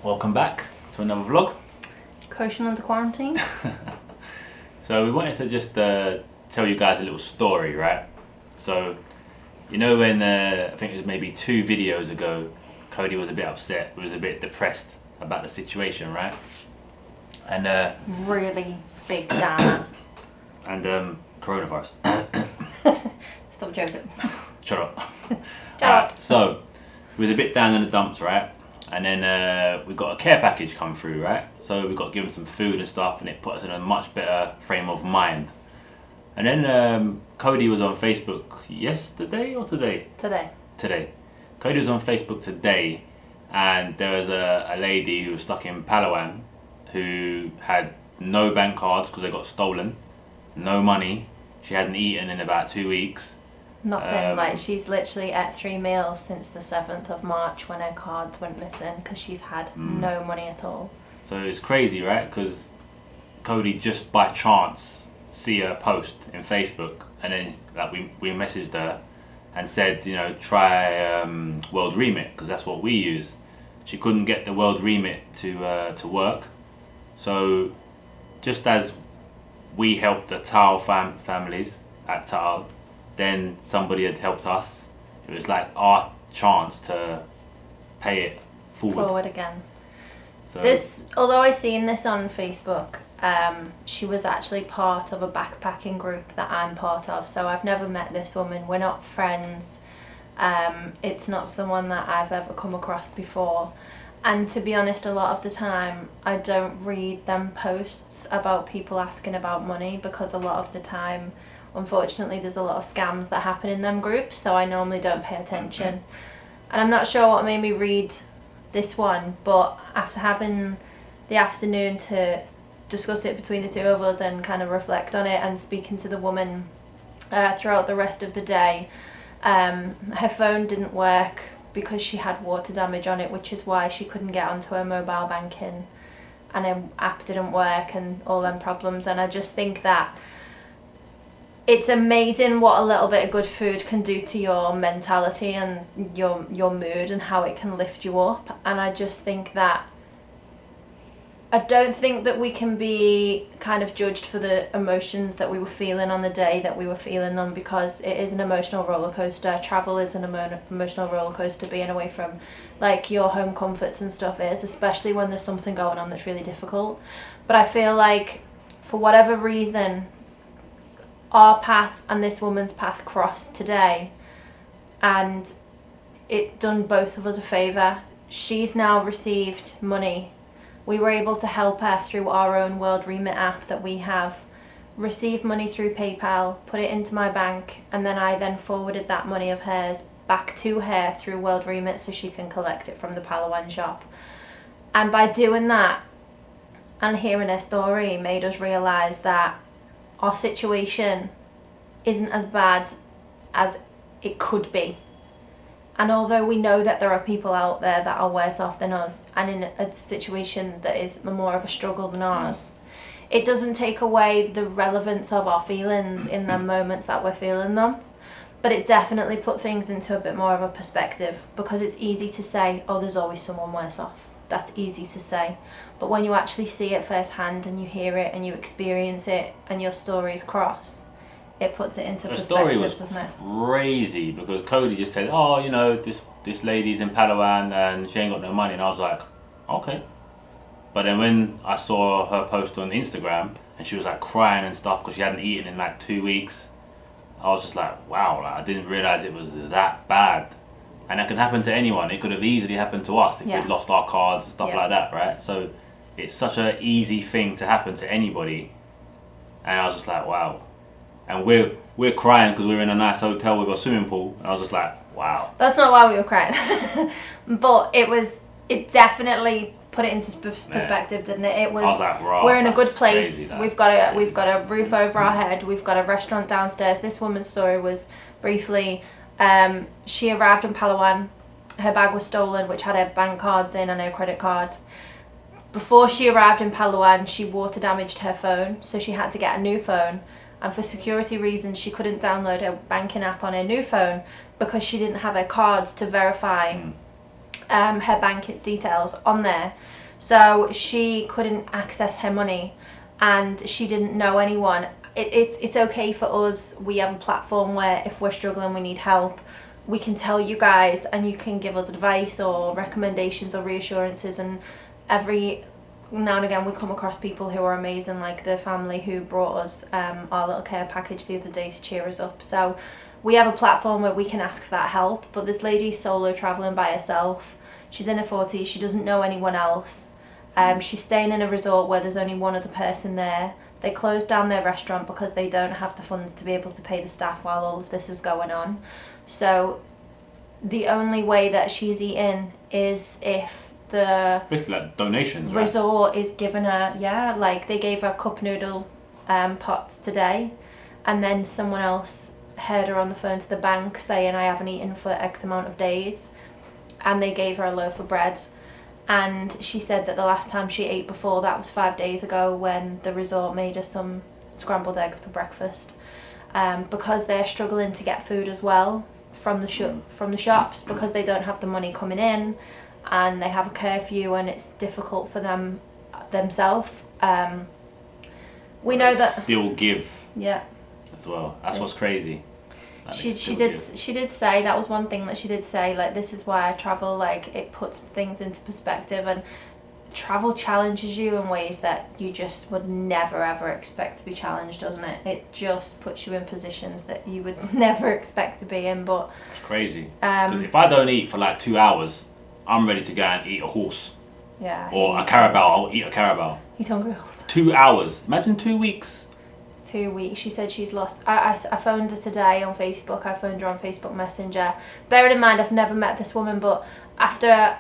Welcome back to another vlog. Koshin under quarantine. So we wanted to just tell you guys a little story, right? So, you know when, I think it was maybe 2 videos ago, Cody was a bit upset, he was a bit depressed about the situation, right? And Really big down. and coronavirus. Stop joking. Shut up. Shut up. So, we was a bit down in the dumps, right? And then we got a care package come through, right? So we got given some food and stuff, and it put us in a much better frame of mind. And then Cody was on Facebook yesterday or today? Today. Cody was on Facebook today, and there was a lady who was stuck in Palawan who had no bank cards because they got stolen, no money. She hadn't eaten in about 2 weeks. Nothing. Like, she's literally ate 3 meals since the 7th of March when her cards went missing because she's had no money at all. So it's crazy, right? Because Cody just by chance see her post in Facebook, and then like we messaged her and said, you know, try World Remit because that's what we use. She couldn't get the World Remit to work, so just as we helped the Tao families at Tao, then somebody had helped us. It was like our chance to pay it forward again. So, This, although I seen this on Facebook, she was actually part of a backpacking group that I'm part of. So I've never met this woman. We're not friends. It's not someone that I've ever come across before. And to be honest, a lot of the time I don't read them posts about people asking about money because a lot of the time, unfortunately, there's a lot of scams that happen in them groups, so I normally don't pay attention. And I'm not sure what made me read this one, but after having the afternoon to discuss it between the two of us and kind of reflect on it and speaking to the woman throughout the rest of the day, her phone didn't work because she had water damage on it, which is why she couldn't get onto her mobile banking, and her app didn't work and all them problems. And I just think that it's amazing what a little bit of good food can do to your mentality and your mood and how it can lift you up. And I just think that I don't think that we can be kind of judged for the emotions that we were feeling on the day that we were feeling them, because it is an emotional roller coaster. Travel is an emotional roller coaster. Being away from like your home comforts and stuff is, especially when there's something going on that's really difficult. But I feel like for whatever reason, our path and this woman's path crossed today, and it done both of us a favour. She's now received money. We were able to help her through our own World Remit app that we have, receive money through PayPal, put it into my bank, and then I then forwarded that money of hers back to her through World Remit so she can collect it from the Palawan shop. And by doing that and hearing her story made us realise that our situation isn't as bad as it could be. And although we know that there are people out there that are worse off than us and in a situation that is more of a struggle than ours, it doesn't take away the relevance of our feelings in the moments that we're feeling them. But it definitely put things into a bit more of a perspective, because it's easy to say, oh, there's always someone worse off. That's easy to say. But when you actually see it firsthand and you hear it and you experience it and your stories cross, it puts it into perspective, story was doesn't it? crazy because Cody just said, oh, you know, this lady's in Palawan and she ain't got no money, and I was like, okay. But then when I saw her post on Instagram and she was like crying and stuff because she hadn't eaten in like 2 weeks, I was just like, wow, like, I didn't realise it was that bad. And that can happen to anyone. It could have easily happened to us if we'd lost our cards and stuff like that, right? So it's such an easy thing to happen to anybody. And I was just like, wow. And we're crying because we're in a nice hotel with a swimming pool, and I was just like, wow. That's not why we were crying. But it definitely put it into perspective, didn't it? It was, I was like, wow, we're in a good place. Crazy, we've got a roof over our head. We've got a restaurant downstairs. This woman's story was briefly, she arrived in Palawan. Her bag was stolen, which had her bank cards in and her credit card. Before she arrived in Palawan, she water damaged her phone, so she had to get a new phone. And for security reasons, she couldn't download her banking app on her new phone because she didn't have her cards to verify her bank details on there, so she couldn't access her money, and she didn't know anyone. It's okay for us. We have a platform where if we're struggling, we need help, we can tell you guys, and you can give us advice or recommendations or reassurances. And every now and again we come across people who are amazing, like the family who brought us our little care package the other day to cheer us up. So we have a platform where we can ask for that help. But this lady's solo traveling by herself. She's in her 40s. She doesn't know anyone else. She's staying in a resort where there's only one other person there. They closed down their restaurant because they don't have the funds to be able to pay the staff while all of this is going on. So the only way that she's eating is if the basically like donations, resort is giving her, yeah, like they gave her cup noodle pots today, and then someone else heard her on the phone to the bank saying, I haven't eaten for X amount of days, and they gave her a loaf of bread. And she said that the last time she ate before that was 5 days ago, when the resort made her some scrambled eggs for breakfast, because they're struggling to get food as well from the shops, because they don't have the money coming in, and they have a curfew, and it's difficult for them themselves. We know that still give, yeah, as well. That's what's crazy. She did say, that was one thing that she did say, like, this is why I travel, like, it puts things into perspective, and travel challenges you in ways that you just would never ever expect to be challenged, doesn't it? It just puts you in positions that you would never expect to be in. But it's crazy, because if I don't eat for like 2 hours, I'm ready to go and eat a horse. Yeah. Or a carabao. I'll eat a carabao. He's hungry. 2 hours. Imagine 2 weeks. 2 weeks. She said she's lost. I phoned her today on Facebook. I phoned her on Facebook Messenger. Bearing in mind, I've never met this woman, but after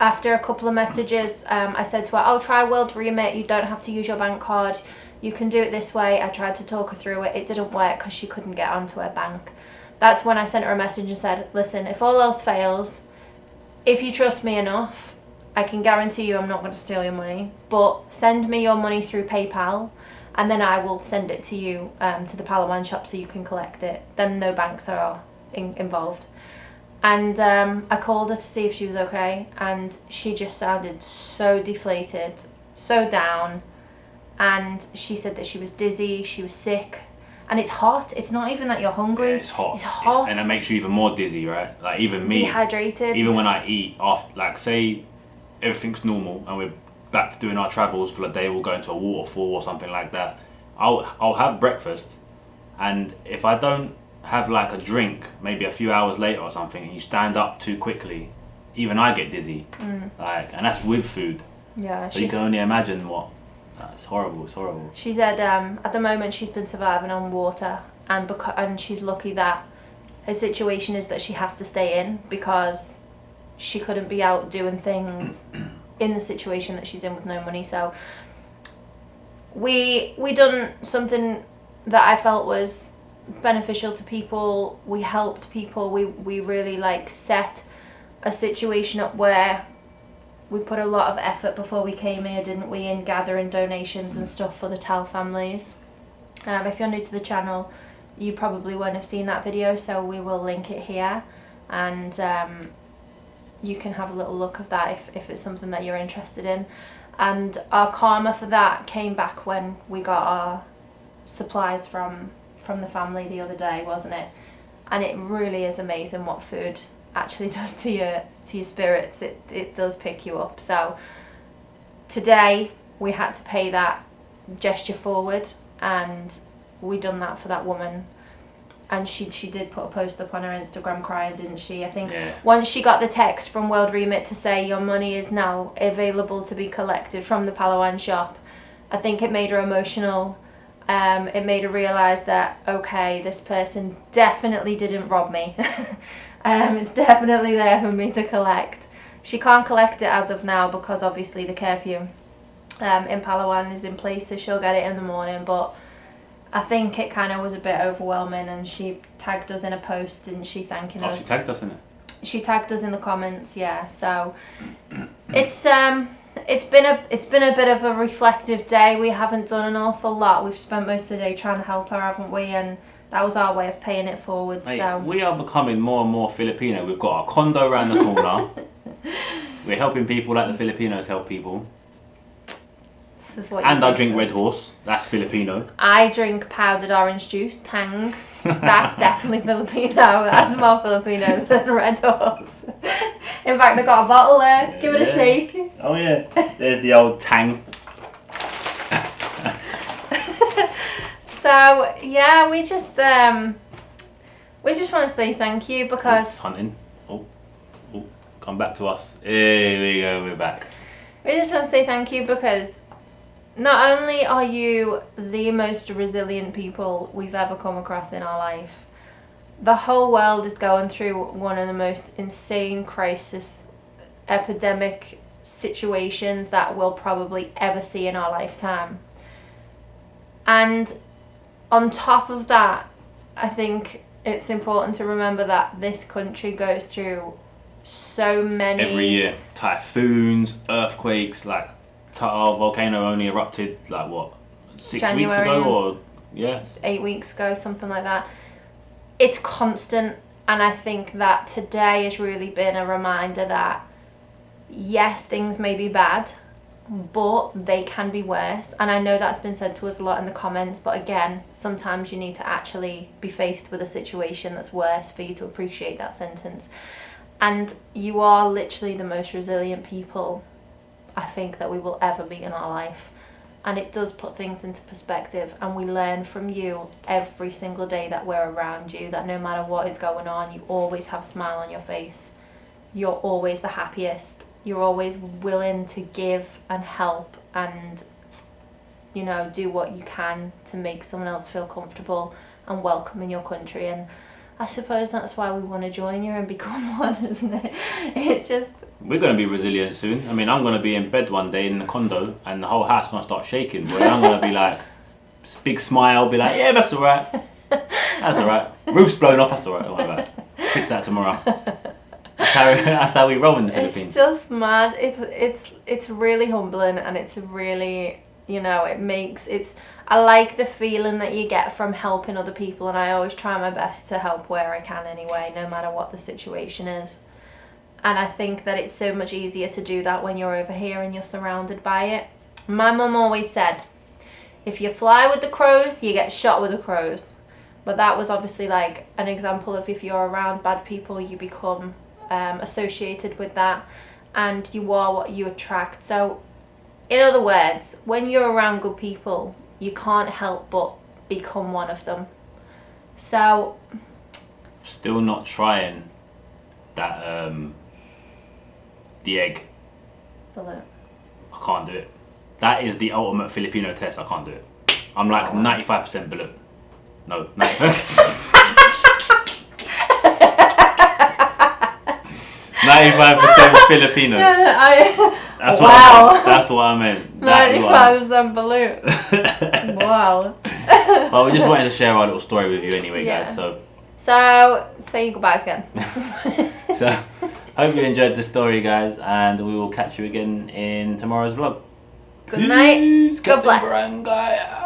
a couple of messages, I said to her, I'll try World Remit. You don't have to use your bank card. You can do it this way. I tried to talk her through it. It didn't work because she couldn't get onto her bank. That's when I sent her a message and said, listen, if all else fails, if you trust me enough, I can guarantee you I'm not going to steal your money, but send me your money through PayPal, and then I will send it to you, to the Palawan shop, so you can collect it. Then no banks are involved. And I called her to see if she was okay, and she just sounded so deflated, so down, and she said that she was dizzy, she was sick. And it's hot. It's not even that you're hungry. Yeah, it's hot. It's hot. And it makes you even more dizzy, right? Like even me. Dehydrated. Even when I eat, after, like say everything's normal and we're back to doing our travels for the day, we'll go into a waterfall or something like that. I'll have breakfast, and if I don't have like a drink, maybe a few hours later or something, and you stand up too quickly, even I get dizzy. Like, and that's with food. Yeah. So you can only imagine what. It's horrible. It's horrible. She said at the moment she's been surviving on water, and she's lucky that her situation is that she has to stay in, because she couldn't be out doing things in the situation that she's in with no money. So we done something that I felt was beneficial to people. We helped people. We really like set a situation up where we put a lot of effort before we came here, didn't we, in gathering donations and stuff for the Tal families. If you're new to the channel, you probably won't have seen that video, so we will link it here, and you can have a little look of that if it's something that you're interested in. And our karma for that came back when we got our supplies from the family the other day, wasn't it? And it really is amazing what food actually does to your spirits. It does pick you up. So today we had to pay that gesture forward, and we done that for that woman. And she did put a post up on her Instagram crying, didn't she? I think once she got the text from World Remit to say your money is now available to be collected from the Palawan shop, I think it made her emotional. It made her realise that, okay, this person definitely didn't rob me. It's definitely there for me to collect. She can't collect it as of now because obviously the curfew in Palawan is in place, so she'll get it in the morning. But I think it kind of was a bit overwhelming, and she tagged us in a post, didn't she, thanking us? She tagged us in it. She tagged us in the comments, yeah. So it's been a bit of a reflective day. We haven't done an awful lot. We've spent most of the day trying to help her, haven't we? And that was our way of paying it forward. Mate, so we are becoming more and more Filipino. We've got our condo around the corner. We're helping people like the Filipinos help people. This is what And you I do drink for Red us. Horse. That's Filipino. I drink powdered orange juice, Tang. That's definitely Filipino. That's more Filipino than Red Horse. In fact, I got a bottle there. Give it a shake. Oh yeah. There's the old Tang. So yeah, we just want to say thank you because It's hunting. Oh, come back to us. Here we go. We're back. we just want to say thank you because not only are you the most resilient people we've ever come across in our life, the whole world is going through one of the most insane crisis, epidemic situations that we'll probably ever see in our lifetime. And on top of that, I think it's important to remember that this country goes through so many... Every year. Typhoons, earthquakes, like our volcano only erupted like what, 6 weeks January. ago or yeah, 8 weeks ago, something like that. It's constant, and I think that today has really been a reminder that yes, things may be bad, but they can be worse. And I know that's been said to us a lot in the comments, but again, sometimes you need to actually be faced with a situation that's worse for you to appreciate that sentence. And you are literally the most resilient people I think that we will ever be in our life. And it does put things into perspective, and we learn from you every single day that we're around you, that no matter what is going on, you always have a smile on your face. You're always the happiest. You're always willing to give and help and, you know, do what you can to make someone else feel comfortable and welcome in your country. And I suppose that's why we want to join you and become one, isn't it? It just... We're going to be resilient soon. I mean, I'm going to be in bed one day in the condo and the whole house is going to start shaking. But I'm going to be like, big smile, be like, yeah, that's all right. That's all right. Roof's blown off, that's all right. Don't worry about it. Fix that tomorrow. That's how we roll in the Philippines. It's just mad. It's really humbling, and it's really, you know, I like the feeling that you get from helping other people, and I always try my best to help where I can anyway, no matter what the situation is. And I think that it's so much easier to do that when you're over here and you're surrounded by it. My mum always said, if you fly with the crows, you get shot with the crows. But that was obviously like an example of if you're around bad people, you become associated with that, and you are what you attract. So in other words, when you're around good people, you can't help but become one of them. So Still not trying that the egg. Hello. I can't do it. That is the ultimate Filipino test. I can't do it. I'm like 95% below. No, 95%. 95% Filipino. That's Wow. That's what I meant. 95% balloon. Wow. Well, we just wanted to share our little story with you anyway, guys. So say your goodbyes again. So hope you enjoyed the story, guys, and we will catch you again in tomorrow's vlog. Good night. Peace, God Captain bless. Barangay.